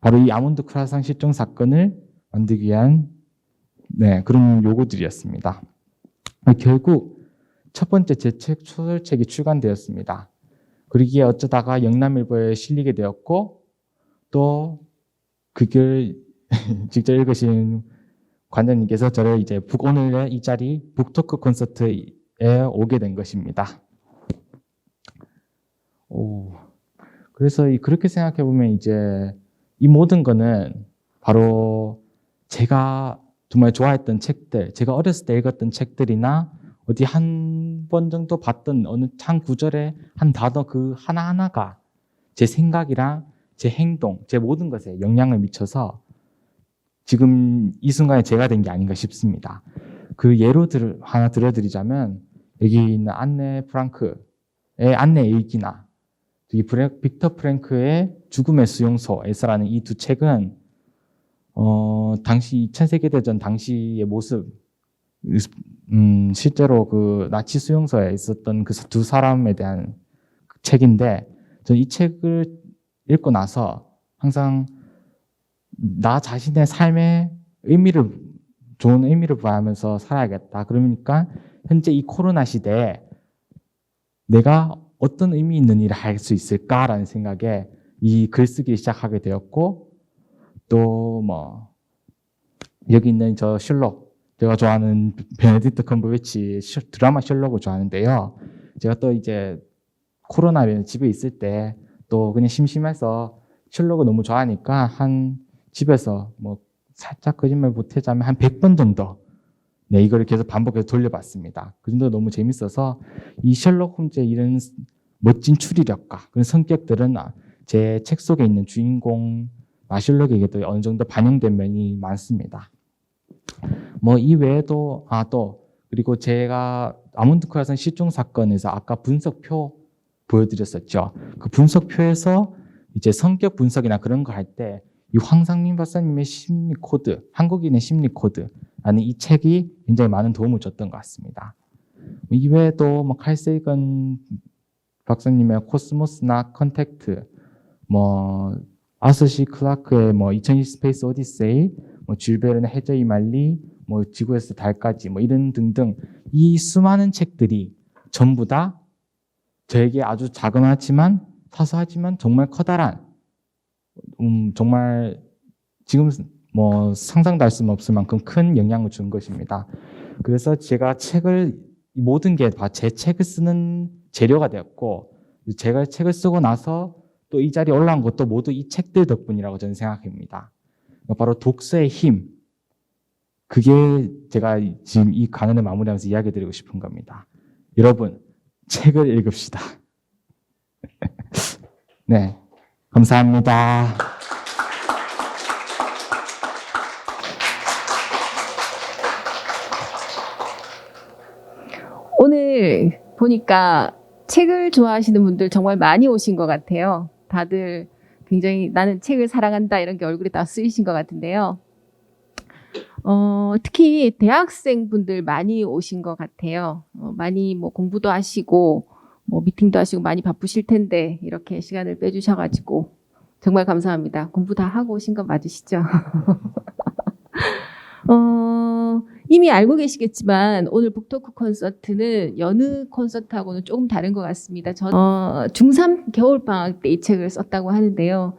바로 이 아몬드 크라상 실종 사건을 만들기 위한 그런 요구들이었습니다. 결국 첫 번째 제 책, 소설책이 출간되었습니다. 그러기에 어쩌다가 영남일보에 실리게 되었고 또 그걸 직접 읽으신 관장님께서 저를 이제 오늘의 이 자리 북토크 콘서트에 오게 된 것입니다. 오, 그래서 그렇게 생각해 보면 이제 이 모든 거는 바로 제가 정말 좋아했던 책들, 제가 어렸을 때 읽었던 책들이나 어디 한 번 정도 봤던 어느 한 구절의 한 단어 그 하나하나가 제 생각이랑 제 행동, 제 모든 것에 영향을 미쳐서 지금 이 순간에 제가 된 게 아닌가 싶습니다. 그 예로 하나 들어드리자면 여기 있는 안네 프랑크의 안내 일기나 빅터 프랭크의 죽음의 수용소에서라는 이 두 책은 당시 2차 세계대전 당시의 모습, 실제로 그 나치 수용소에 있었던 그 두 사람에 대한 책인데, 저는 이 책을 읽고 나서 항상 나 자신의 삶의 좋은 의미를 부여하면서 살아야겠다. 그러니까 현재 이 코로나 시대에 내가 어떤 의미 있는 일을 할 수 있을까라는 생각에 이 글쓰기를 시작하게 되었고, 또 뭐 여기 있는 저 셜록, 제가 좋아하는 베네딕트 컴버배치 드라마 셜록을 좋아하는데요. 제가 또 이제 코로나에 집에 있을 때 또 그냥 심심해서 셜록을 너무 좋아하니까 한 집에서 뭐 살짝 거짓말 못하자면 한 100번 정도 이거를 계속 반복해서 돌려봤습니다. 그 정도 너무 재밌어서 이 셜록 홈즈의 이런 멋진 추리력과 그런 성격들은 제 책 속에 있는 주인공 마셜록에게도 어느 정도 반영된 면이 많습니다. 뭐 이 외에도 또 그리고 제가 아몬드 크라슨 실종 사건에서 아까 분석표 보여드렸었죠. 그 분석표에서 이제 성격 분석이나 그런 거 할 때 이 황상민 박사님의 심리 코드, 한국인의 심리 코드라는 이 책이 굉장히 많은 도움을 줬던 것 같습니다. 이외에도 뭐 칼 세이건 박사님의 코스모스나 컨택트, 뭐 아서 시 클라크의 뭐 2020 스페이스 오디세이, 뭐 줄 베른의 해저이 말리, 뭐 지구에서 달까지 뭐 이런 등등 이 수많은 책들이 전부 다 저에게 아주 자그마하지만 사소하지만 정말 커다란 정말 지금 뭐 상상도 할 수 없을 만큼 큰 영향을 준 것입니다. 그래서 제가 모든 게 다 제 책을 쓰는 재료가 되었고, 제가 책을 쓰고 나서 또 이 자리에 올라온 것도 모두 이 책들 덕분이라고 저는 생각합니다. 바로 독서의 힘, 그게 제가 지금 이 강연을 마무리하면서 이야기 드리고 싶은 겁니다. 여러분, 책을 읽읍시다. 네, 감사합니다. 오늘 보니까 책을 좋아하시는 분들 정말 많이 오신 것 같아요. 다들 굉장히 나는 책을 사랑한다 이런 게 얼굴에 다 쓰이신 것 같은데요. 특히 대학생 분들 많이 오신 것 같아요. 많이 뭐 공부도 하시고 뭐 미팅도 하시고 많이 바쁘실 텐데 이렇게 시간을 빼주셔가지고 정말 감사합니다. 공부 다 하고 오신 거 맞으시죠? 이미 알고 계시겠지만 오늘 북토크 콘서트는 여느 콘서트하고는 조금 다른 것 같습니다. 중3 겨울방학 때 이 책을 썼다고 하는데요.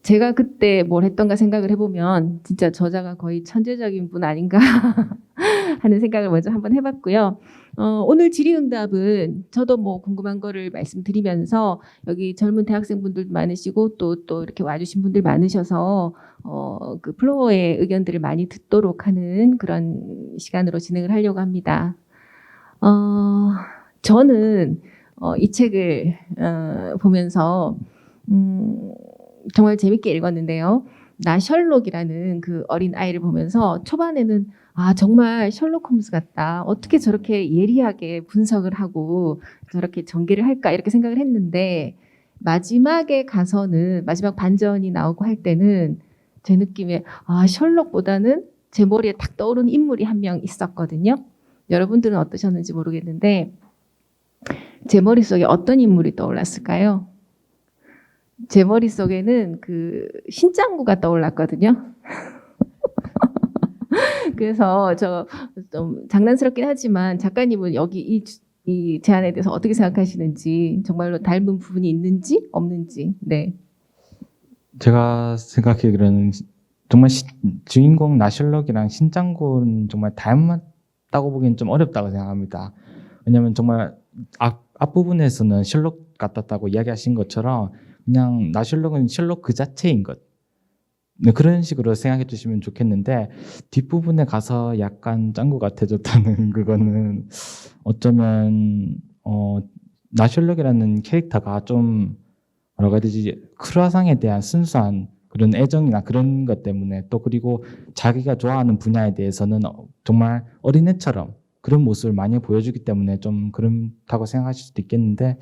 제가 그때 뭘 했던가 생각을 해보면 진짜 저자가 거의 천재적인 분 아닌가 하는 생각을 먼저 한번 해봤고요. 오늘 질의응답은 저도 뭐 궁금한 거를 말씀드리면서 여기 젊은 대학생분들도 많으시고 또 이렇게 와주신 분들 많으셔서 그 플로어의 의견들을 많이 듣도록 하는 그런 시간으로 진행을 하려고 합니다. 저는 이 책을 보면서 정말 재밌게 읽었는데요. 나 셜록이라는 그 어린 아이를 보면서 초반에는 정말 셜록 홈즈 같다. 어떻게 저렇게 예리하게 분석을 하고 저렇게 전개를 할까 이렇게 생각을 했는데 마지막에 가서는 마지막 반전이 나오고 할 때는 제 느낌에 셜록보다는 제 머리에 딱 떠오르는 인물이 한 명 있었거든요. 여러분들은 어떠셨는지 모르겠는데 제 머릿속에 어떤 인물이 떠올랐을까요? 제 머릿속에는 그 신짱구가 떠올랐거든요. 그래서 저 좀 장난스럽긴 하지만 작가님은 여기 이 제안에 대해서 어떻게 생각하시는지, 정말로 닮은 부분이 있는지 없는지. 네. 제가 생각하기로는 정말 주인공 나셜록이랑 신짱구는 정말 닮았다고 보기엔 좀 어렵다고 생각합니다. 왜냐하면 정말 앞부분에서는 셜록 같았다고 이야기하신 것처럼 그냥 나셜록은 셜록 그 자체인 것. 네, 그런 식으로 생각해 주시면 좋겠는데 뒷부분에 가서 약간 짠 것 같아졌다는 그거는 어쩌면 나셜록이라는 캐릭터가 좀 뭐라고 해야 되지 크루아상에 대한 순수한 그런 애정이나 그런 것 때문에 또 그리고 자기가 좋아하는 분야에 대해서는 정말 어린애처럼 그런 모습을 많이 보여주기 때문에 좀 그렇다고 생각하실 수도 있겠는데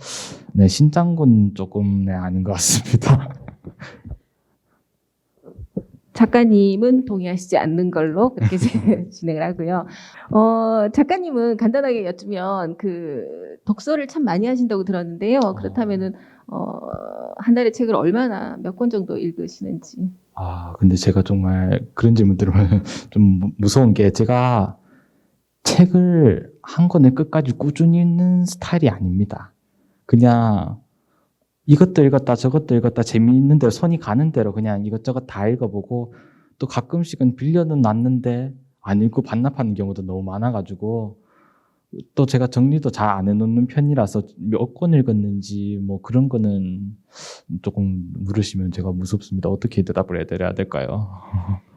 네, 신짱군 조금 네, 아닌 것 같습니다. 작가님은 동의하시지 않는 걸로 그렇게 진행을 하고요. 작가님은 간단하게 여쭈면 그 독서를 참 많이 하신다고 들었는데요. 그렇다면은 한 달에 책을 얼마나 몇 권 정도 읽으시는지. 근데 제가 정말 그런 질문 들으면 좀 무서운 게 제가 책을 한 권을 끝까지 꾸준히 읽는 스타일이 아닙니다. 그냥 이것도 읽었다 저것도 읽었다 재미있는 대로 손이 가는 대로 그냥 이것저것 다 읽어보고 또 가끔씩은 빌려는 놨는데 안 읽고 반납하는 경우도 너무 많아가지고 또 제가 정리도 잘 안 해놓는 편이라서 몇 권 읽었는지 뭐 그런 거는 조금 물으시면 제가 무섭습니다. 어떻게 대답을 해드려야 될까요?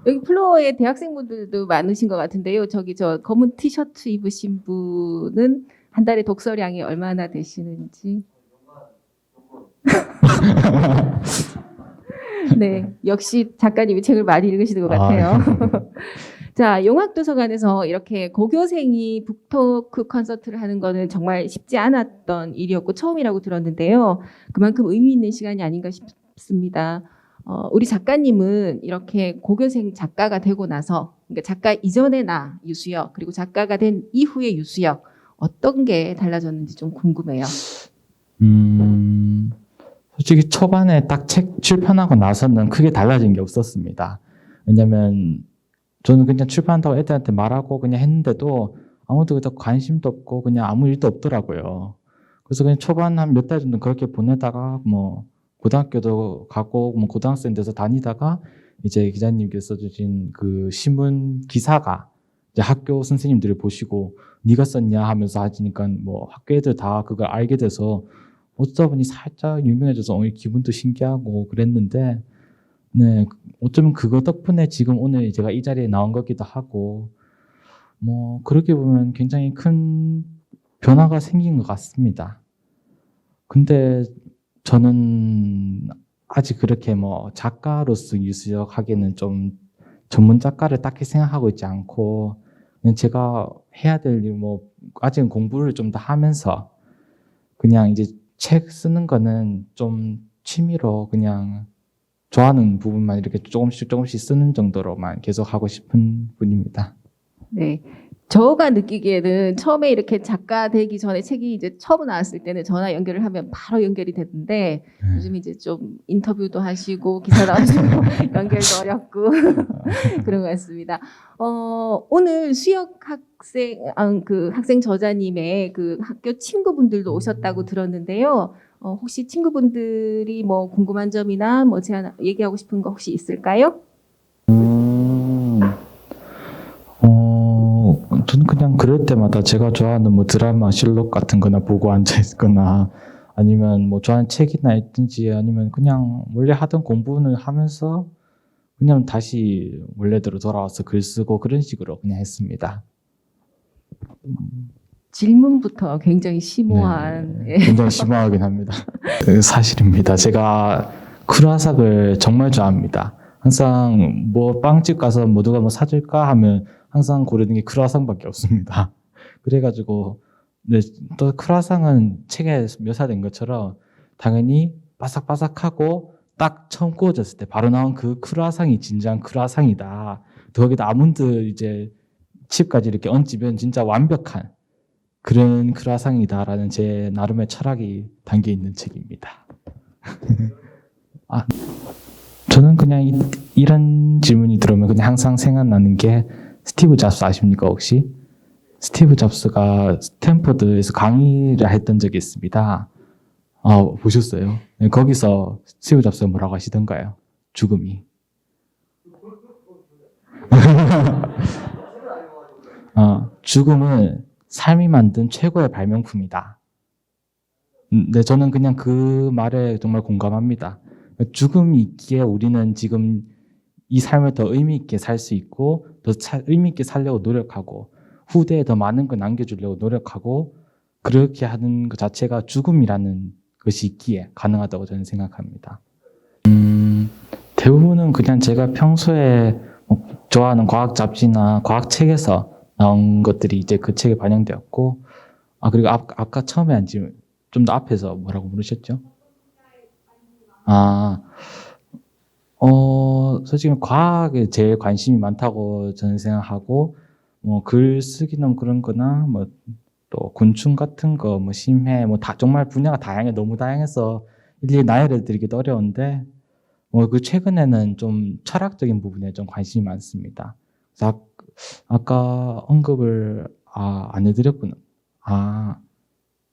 여기 플로어에 대학생분들도 많으신 것 같은데요. 저기 저 검은 티셔츠 입으신 분은 한 달에 독서량이 얼마나 되시는지. 네, 역시 작가님이 책을 많이 읽으시는 것 같아요. 자, 용학도서관에서 이렇게 고교생이 북토크 콘서트를 하는 거는 정말 쉽지 않았던 일이었고 처음이라고 들었는데요. 그만큼 의미 있는 시간이 아닌가 싶습니다. 우리 작가님은 이렇게 고교생 작가가 되고 나서, 그러니까 작가 이전의 나 유수역, 그리고 작가가 된 이후의 유수역, 어떤 게 달라졌는지 좀 궁금해요. 솔직히 초반에 딱 책 출판하고 나서는 크게 달라진 게 없었습니다. 왜냐면 저는 그냥 출판한다고 애들한테 말하고 그냥 했는데도 아무도 그닥 관심도 없고 그냥 아무 일도 없더라고요. 그래서 그냥 초반 한 몇 달 정도 그렇게 보내다가 뭐 고등학교도 가고 뭐 고등학생 돼서 다니다가 이제 기자님께서 주신 그 신문 기사가 이제 학교 선생님들을 보시고 네가 썼냐 하면서 하시니까 뭐 학교 애들 다 그걸 알게 돼서 어쩌다 보니 살짝 유명해져서 기분도 신기하고 그랬는데 네, 어쩌면 그거 덕분에 지금 오늘 제가 이 자리에 나온 거기도 하고 뭐 그렇게 보면 굉장히 큰 변화가 생긴 것 같습니다. 근데 저는 아직 그렇게 뭐 작가로서 유수역 하기에는 좀 전문 작가를 딱히 생각하고 있지 않고 그냥 제가 해야 될 일 뭐 아직은 공부를 좀 더 하면서 그냥 이제 책 쓰는 거는 좀 취미로 그냥 좋아하는 부분만 이렇게 조금씩 쓰는 정도로만 계속 하고 싶은 분입니다. 네. 저가 느끼기에는 처음에 이렇게 작가 되기 전에 책이 이제 처음 나왔을 때는 전화 연결을 하면 바로 연결이 됐는데 요즘 이제 좀 인터뷰도 하시고 기사도 하시고 연결도 어렵고 그런 것 같습니다. 오늘 수역 학생 그 학생 저자님의 그 학교 친구분들도 오셨다고 들었는데요. 혹시 친구분들이 뭐 궁금한 점이나 뭐 제가 얘기하고 싶은 거 혹시 있을까요? 저는 그냥 그럴 때마다 제가 좋아하는 뭐 드라마 실록 같은 거나 보고 앉아 있거나 아니면 뭐 좋아하는 책이나 있든지 아니면 그냥 원래 하던 공부는 하면서 그냥 다시 원래대로 돌아와서 글 쓰고 그런 식으로 그냥 했습니다. 질문부터 굉장히 심오한. 네, 굉장히 심오하긴 합니다. 사실입니다. 제가 크루아상을 정말 좋아합니다. 항상 뭐 빵집 가서 뭐 누가 뭐 사줄까 하면 항상 고르는 게 크루아상밖에 없습니다. 그래가지고 네, 또 크루아상은 책에 묘사된 것처럼 당연히 바삭바삭하고 딱 처음 구워졌을 때 바로 나온 그 크루아상이 진정한 크루아상이다. 거기다 아몬드 이제 칩까지 이렇게 얹으면 진짜 완벽한 그런 크루아상이다라는 제 나름의 철학이 담겨 있는 책입니다. 저는 그냥 이런 질문이 들어오면 그냥 항상 생각나는 게 스티브 잡스 아십니까 혹시? 스티브 잡스가 스탠퍼드에서 강의를 했던 적이 있습니다. 보셨어요? 네, 거기서 스티브 잡스가 뭐라고 하시던가요? 죽음이. 죽음은 삶이 만든 최고의 발명품이다. 네, 저는 그냥 그 말에 정말 공감합니다. 죽음이 있기에 우리는 지금 이 삶을 더 의미 있게 살 수 있고 더 의미 있게 살려고 노력하고 후대에 더 많은 걸 남겨주려고 노력하고 그렇게 하는 것 자체가 죽음이라는 것이 있기에 가능하다고 저는 생각합니다. 대부분은 그냥 제가 평소에 좋아하는 과학 잡지나 과학 책에서 나온 것들이 이제 그 책에 반영되었고, 그리고 아까 처음에 좀 더 앞에서 뭐라고 물으셨죠? 솔직히 과학에 제일 관심이 많다고 저는 생각하고, 글 쓰기는 그런 거나, 또 곤충 같은 거, 심해, 정말 분야가 너무 다양해서 일일이 나열해 드리기도 어려운데, 그 최근에는 좀 철학적인 부분에 좀 관심이 많습니다. 그래서 아까 언급을, 안 해드렸구나.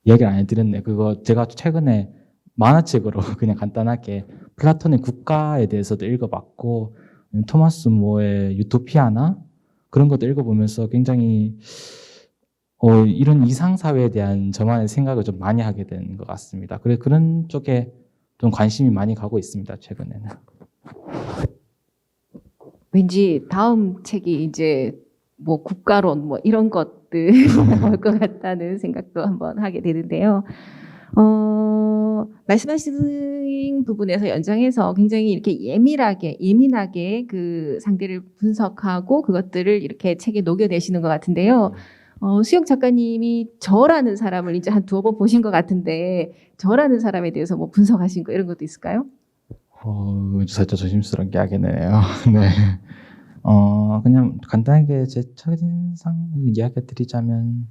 이야기를 안 해드렸네. 그거 제가 최근에 만화책으로 그냥 간단하게 플라톤의 국가에 대해서도 읽어봤고, 토마스 모의 유토피아나 그런 것도 읽어보면서 굉장히 이런 이상사회에 대한 저만의 생각을 좀 많이 하게 된 것 같습니다. 그래서 그런 쪽에 좀 관심이 많이 가고 있습니다, 최근에는. 왠지 다음 책이 이제 뭐 국가론 뭐 이런 것들 나올 것 같다는 생각도 한번 하게 되는데요. 말씀하신 부분에서 연장해서 굉장히 이렇게 예민하게 그 상대를 분석하고 그것들을 이렇게 책에 녹여내시는 것 같은데요. 수영 작가님이 저라는 사람을 이제 한 두어 번 보신 것 같은데 저라는 사람에 대해서 뭐 분석하신 거 이런 것도 있을까요? 살짝 조심스럽게 하겠네요. 네. 그냥 간단하게 제 첫인상 이야기 드리자면,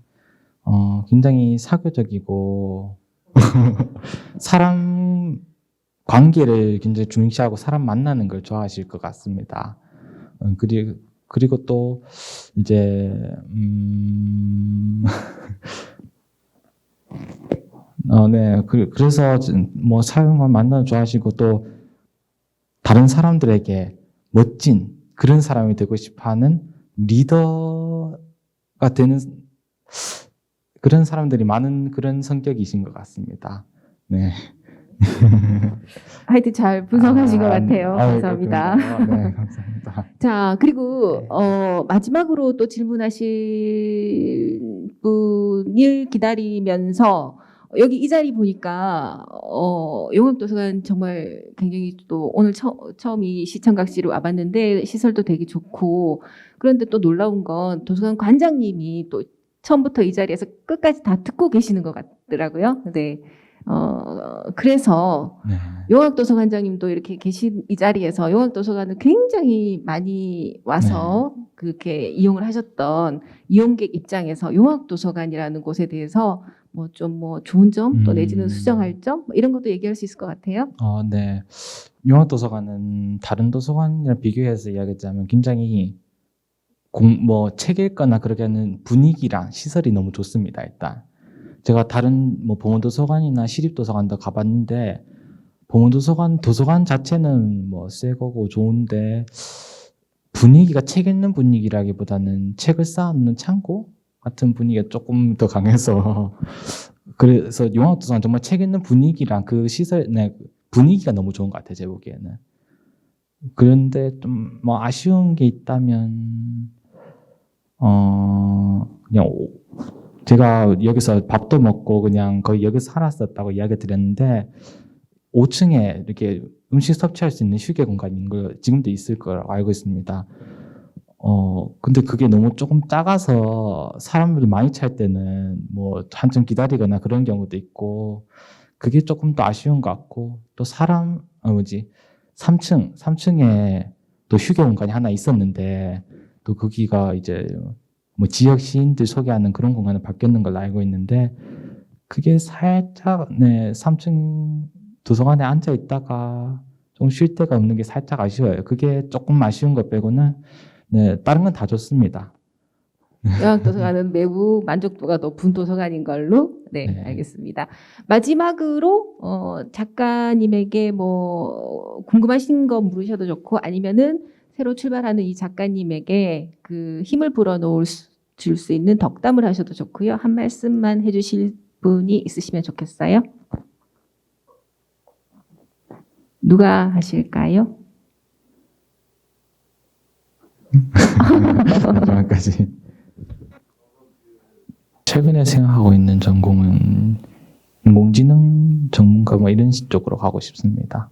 굉장히 사교적이고, 사람 관계를 굉장히 중시하고 사람 만나는 걸 좋아하실 것 같습니다. 그리고 또, 이제, 네. 그래서 뭐 사용을 만나는 좋아하시고 또 다른 사람들에게 멋진 그런 사람이 되고 싶어 하는 리더가 되는 그런 사람들이 많은 그런 성격이신 것 같습니다. 네. 하여튼 잘 분석하신 것 같아요. 감사합니다. 네, 감사합니다. 자, 그리고 네. 마지막으로 또 질문하실 분을 기다리면서 여기 이 자리 보니까 용학도서관 정말 굉장히 또 오늘 처음 이 시청각시로 와봤는데 시설도 되게 좋고 그런데 또 놀라운 건 도서관 관장님이 또 처음부터 이 자리에서 끝까지 다 듣고 계시는 것 같더라고요. 네. 그래서 네. 용학도서관장님도 이렇게 계신 이 자리에서 용학도서관을 굉장히 많이 와서 그렇게 이용을 하셨던 이용객 입장에서 용학도서관이라는 곳에 대해서 뭐 좋은 점 또 내지는 수정할 점 이런 것도 얘기할 수 있을 것 같아요. 네. 용학도서관은 다른 도서관이랑 비교해서 이야기하자면 굉장히 책 읽거나 그렇게 하는 분위기랑 시설이 너무 좋습니다, 일단. 제가 다른 봉원도서관이나 시립도서관도 가봤는데 봉원도서관 도서관 자체는 새 거고 좋은데 분위기가 책 읽는 분위기라기보다는 책을 쌓아놓는 창고 같은 분위기가 조금 더 강해서 그래서 용학도서관 정말 책 읽는 분위기랑 그 시설 분위기가 너무 좋은 것 같아요, 제 보기에는. 그런데 좀 아쉬운 게 있다면 그냥 제가 여기서 밥도 먹고 그냥 거의 여기서 살았었다고 이야기 드렸는데 5층에 이렇게 음식 섭취할 수 있는 휴게 공간인 걸 지금도 있을 거라고 알고 있습니다. 근데 그게 너무 조금 작아서 사람들이 많이 찰 때는 한참 기다리거나 그런 경우도 있고 그게 조금 더 아쉬운 것 같고 또 3층에 또 휴게 공간이 하나 있었는데 또 거기가 이제 지역 시인들 소개하는 그런 공간으로 바뀌었는 걸로 알고 있는데 그게 살짝 3층 도서관에 앉아 있다가 좀 쉴 데가 없는 게 살짝 아쉬워요. 그게 조금 아쉬운 것 빼고는 다른 건 다 좋습니다. 용학도서관은 매우 만족도가 높은 도서관인 걸로 네. 알겠습니다. 마지막으로 작가님에게 궁금하신 거 물으셔도 좋고 아니면은 새로 출발하는 이 작가님에게 그 힘을 불어넣을 줄 수 있는 덕담을 하셔도 좋고요. 한 말씀만 해주실 분이 있으시면 좋겠어요. 누가 하실까요? 마지막까지. 최근에 생각하고 있는 전공은 인공지능 전문가 뭐 이런 쪽으로 가고 싶습니다.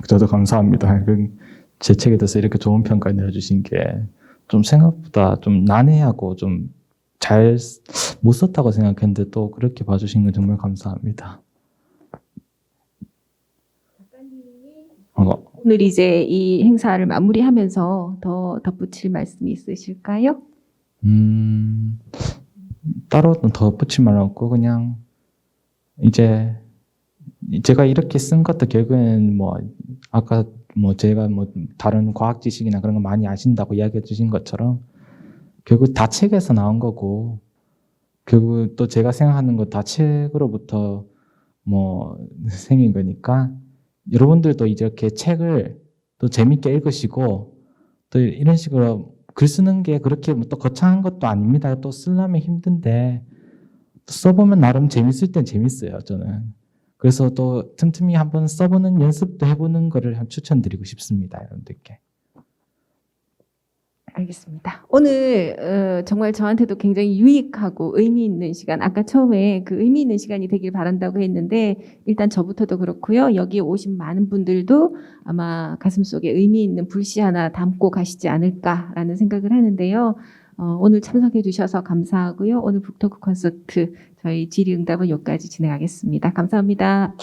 저도 감사합니다. 제 책에 대해서 이렇게 좋은 평가 내려주신 게 좀 생각보다 좀 난해하고 좀 잘 못 썼다고 생각했는데 또 그렇게 봐주신 건 정말 감사합니다. 오늘 이제 이 행사를 마무리하면서 더 덧붙일 말씀이 있으실까요? 따로 더 붙일 말은 없고 그냥 이제 제가 이렇게 쓴 것도 결국에는 뭐 아까 뭐 제가 뭐 다른 과학 지식이나 그런 거 많이 아신다고 이야기해 주신 것처럼 결국 다 책에서 나온 거고 결국 또 제가 생각하는 거 다 책으로부터 뭐 생긴 거니까 여러분들도 이렇게 책을 또 재밌게 읽으시고 또 이런 식으로 글 쓰는 게 그렇게 또 거창한 것도 아닙니다. 또 쓰려면 힘든데 써보면 나름 재밌을 땐 재밌어요. 저는. 그래서 또 틈틈이 한번 써보는 연습도 해보는 거를 추천드리고 싶습니다. 여러분들께. 알겠습니다. 오늘 정말 저한테도 굉장히 유익하고 의미 있는 시간, 아까 처음에 그 의미 있는 시간이 되길 바란다고 했는데 일단 저부터도 그렇고요. 여기에 오신 많은 분들도 아마 가슴속에 의미 있는 불씨 하나 담고 가시지 않을까라는 생각을 하는데요. 오늘 참석해 주셔서 감사하고요. 오늘 북토크 콘서트 저희 질의응답은 여기까지 진행하겠습니다. 감사합니다.